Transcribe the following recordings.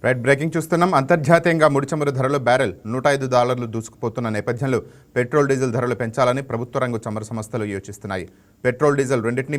Right breaking చూస్తున్నాం. అంతర్జాతీయంగా ముడి చమురు ధరలు బ్యారెల్ $105 దూసుకుపోతున్న నేపథ్యంలో పెట్రోల్ డీజిల్ ధరలు పెంచాలని ప్రభుత్వ రంగ చమురు సంస్థలు యోచిస్తున్నాయి. పెట్రోల్ డీజిల్ రెండింటినీ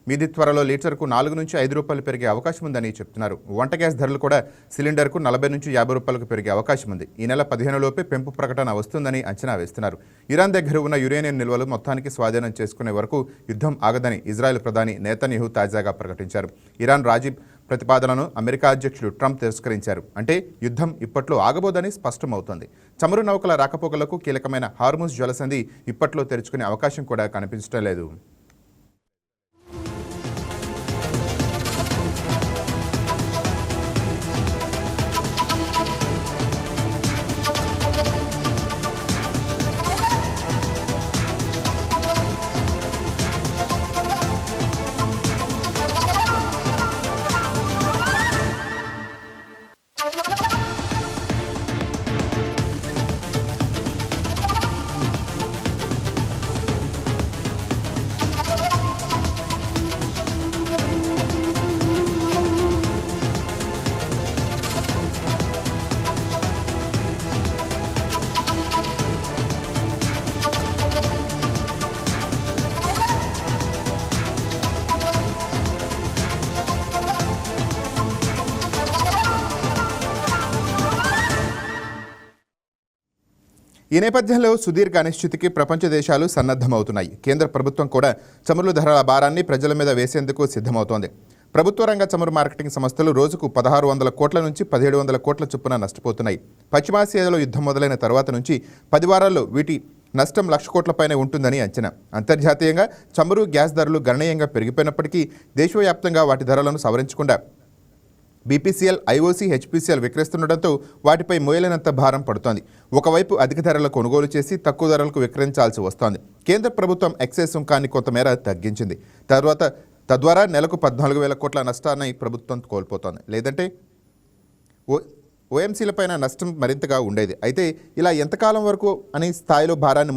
మీది త్వరలో లీటర్కు $4 నుంచి $5 పెరిగే అవకాశం ఉందని చెప్తున్నారు. వంట గ్యాస్ ధరలు కూడా సిలిండర్కు $40 నుంచి $50 పెరిగే అవకాశం ఉంది. ఈ నెల 15 లోపే పెంపు ప్రకటన వస్తుందని అంచనా వేస్తున్నారు. ఇరాన్ దగ్గర ఉన్న యురేనియం నిల్వలు మొత్తానికి స్వాధీనం చేసుకునే వరకు యుద్ధం ఆగదని ఇజ్రాయెల్ ప్రధాని నేతన్యాహు తాజాగా ప్రకటించారు. ఇరాన్ రాజీ ప్రతిపాదనను అమెరికా అధ్యక్షుడు ట్రంప్ తిరస్కరించారు. అంటే యుద్ధం ఇప్పట్లో ఆగబోదని స్పష్టమవుతోంది. చమురు నౌకల రాకపోకలకు కీలకమైన హార్ముజ్ జలసంధి ఇప్పట్లో తెరుచుకునే అవకాశం కూడా కనిపించడం లేదు. ఈ నేపథ్యంలో సుదీర్ఘ అనిశ్చితికి ప్రపంచ దేశాలు సన్నద్ధమవుతున్నాయి. కేంద్ర ప్రభుత్వం కూడా చమురు ధరల భారాన్ని ప్రజల మీద వేసేందుకు సిద్ధమవుతోంది. ప్రభుత్వ రంగ చమురు మార్కెటింగ్ సంస్థలు రోజుకు 1600 కోట్ల నుంచి 1700 కోట్ల చొప్పున నష్టపోతున్నాయి. పశ్చిమాసియాలో యుద్ధం మొదలైన తర్వాత నుంచి 10 వారాల్లో వీటి నష్టం 1,00,000 కోట్లపైనే ఉంటుందని అంచనా. అంతర్జాతీయంగా చమురు గ్యాస్ ధరలు గణనీయంగా పెరిగిపోయినప్పటికీ దేశవ్యాప్తంగా వాటి ధరలను సవరించకుండా బీపీసీఎల్, ఐఓసీ, హెచ్పీసీఎల్ విక్రయిస్తుండటంతో వాటిపై మోయలేనంత భారం పడుతోంది. ఒకవైపు అధిక ధరల కొనుగోలు చేసి తక్కువ ధరలకు విక్రయించాల్సి వస్తోంది. కేంద్ర ప్రభుత్వం ఎక్సైజ్ సుంకాన్ని కొంతమేర తగ్గించింది. తద్వారా నెలకు 14,000 కోట్ల నష్టాన్ని ప్రభుత్వం కోల్పోతోంది. లేదంటే ఓఎంసీలపైన నష్టం మరింతగా ఉండేది. అయితే ఇలా ఎంతకాలం వరకు అని స్థాయిలో భారాన్ని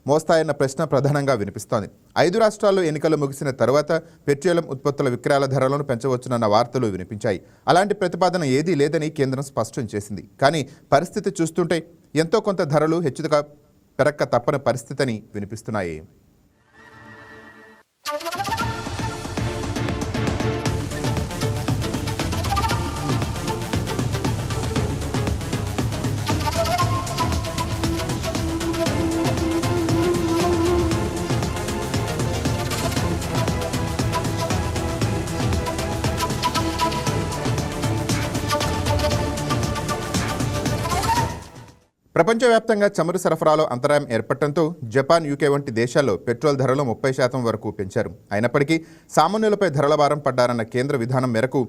మోస్తాయన్న ప్రశ్న ప్రధానంగా వినిపిస్తోంది. 5 రాష్ట్రాల్లో ఎన్నికలు ముగిసిన తర్వాత పెట్రోలియం ఉత్పత్తుల విక్రయాల ధరలను పెంచవచ్చునన్న వార్తలు వినిపించాయి. అలాంటి ప్రతిపాదన ఏదీ లేదని కేంద్రం స్పష్టం చేసింది. కానీ పరిస్థితి చూస్తుంటే ఎంతో కొంత ధరలు హెచ్చుగా పెరక్క తప్పని పరిస్థితిని వినిపిస్తున్నాయి. ప్రపంచవ్యాప్తంగా చమురు సరఫరాలో అంతరాయం ఏర్పడటంతో జపాన్, యూకే వంటి దేశాల్లో పెట్రోల్ ధరలు 30% వరకు పెంచారు. అయినప్పటికీ సామాన్యులపై ధరల భారం పడ్డారన్న కేంద్ర విధానం మేరకు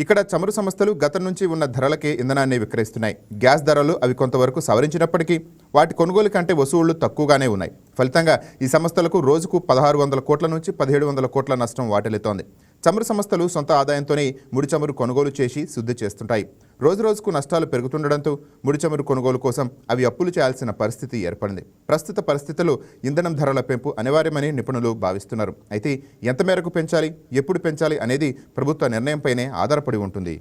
ఇక్కడ చమురు సంస్థలు గతం నుంచి ఉన్న ధరలకే ఇంధనాన్ని విక్రయిస్తున్నాయి. గ్యాస్ ధరలు అవి కొంతవరకు సవరించినప్పటికీ వాటి కొనుగోలు కంటే వసూళ్లు తక్కువగానే ఉన్నాయి. ఫలితంగా ఈ సంస్థలకు రోజుకు 1600 కోట్ల నుంచి 1700 కోట్ల నష్టం వాటిల్లుతోంది. చమురు సంస్థలు సొంత ఆదాయంతోనే ముడి చమురు కొనుగోలు చేసి శుద్ధి చేస్తుంటాయి. రోజురోజుకు నష్టాలు పెరుగుతుండడంతో ముడి చమురు కొనుగోలు కోసం అవి అప్పులు చేయాల్సిన పరిస్థితి ఏర్పడింది. ప్రస్తుత పరిస్థితుల్లో ఇంధనం ధరల పెంపు అనివార్యమని నిపుణులు భావిస్తున్నారు. అయితే ఎంత మేరకు పెంచాలి, ఎప్పుడు పెంచాలి అనేది ప్రభుత్వ నిర్ణయంపైనే ఆధారపడి ఉంటుంది.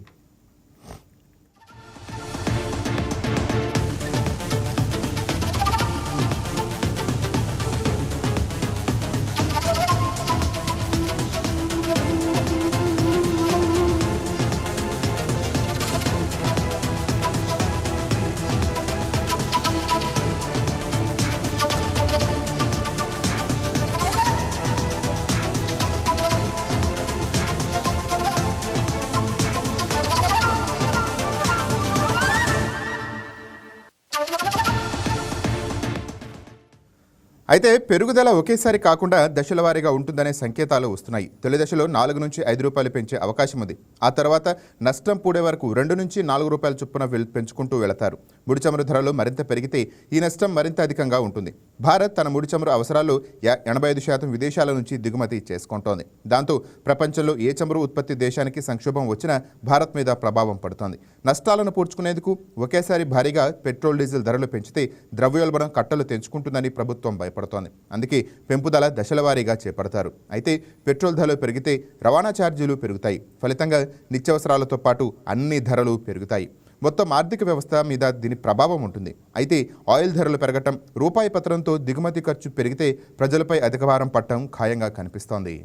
అయితే పెరుగుదల ఒకేసారి కాకుండా దశల వారీగా ఉంటుందనే సంకేతాలు వస్తున్నాయి. తొలి దశలో $4 నుంచి $5 పెంచే అవకాశం ఉంది. ఆ తర్వాత నష్టం పూడే వరకు $2 నుంచి $4 చొప్పున పెంచుకుంటూ వెళతారు. ముడి చమురు ధరలు మరింత పెరిగితే ఈ నష్టం మరింత అధికంగా ఉంటుంది. భారత్ తన ముడి చమురు అవసరాలు 85% విదేశాల నుంచి దిగుమతి చేసుకుంటోంది. దాంతో ప్రపంచంలో ఏ చమురు ఉత్పత్తి దేశానికి సంక్షోభం వచ్చినా భారత్ మీద ప్రభావం పడుతోంది. నష్టాలను పూడ్చుకునేందుకు ఒకేసారి భారీగా పెట్రోల్, డీజిల్ ధరలు పెంచితే ద్రవ్యోల్బణం కట్టలు తెంచుకుంటుందని ప్రభుత్వం భయపడుతోంది. ఏర్పడుతోంది. అందుకే పెంపుదల దశలవారీగా చేపడతారు. అయితే పెట్రోల్ ధరలు పెరిగితే రవాణా ఛార్జీలు పెరుగుతాయి. ఫలితంగా నిత్యావసరాలతో పాటు అన్ని ధరలు పెరుగుతాయి. మొత్తం ఆర్థిక వ్యవస్థ మీద దీని ప్రభావం ఉంటుంది. అయితే ఆయిల్ ధరలు పెరగటం, రూపాయి పత్రంతో దిగుమతి ఖర్చు పెరిగితే ప్రజలపై అధిక భారం పడటం ఖాయంగా కనిపిస్తోంది.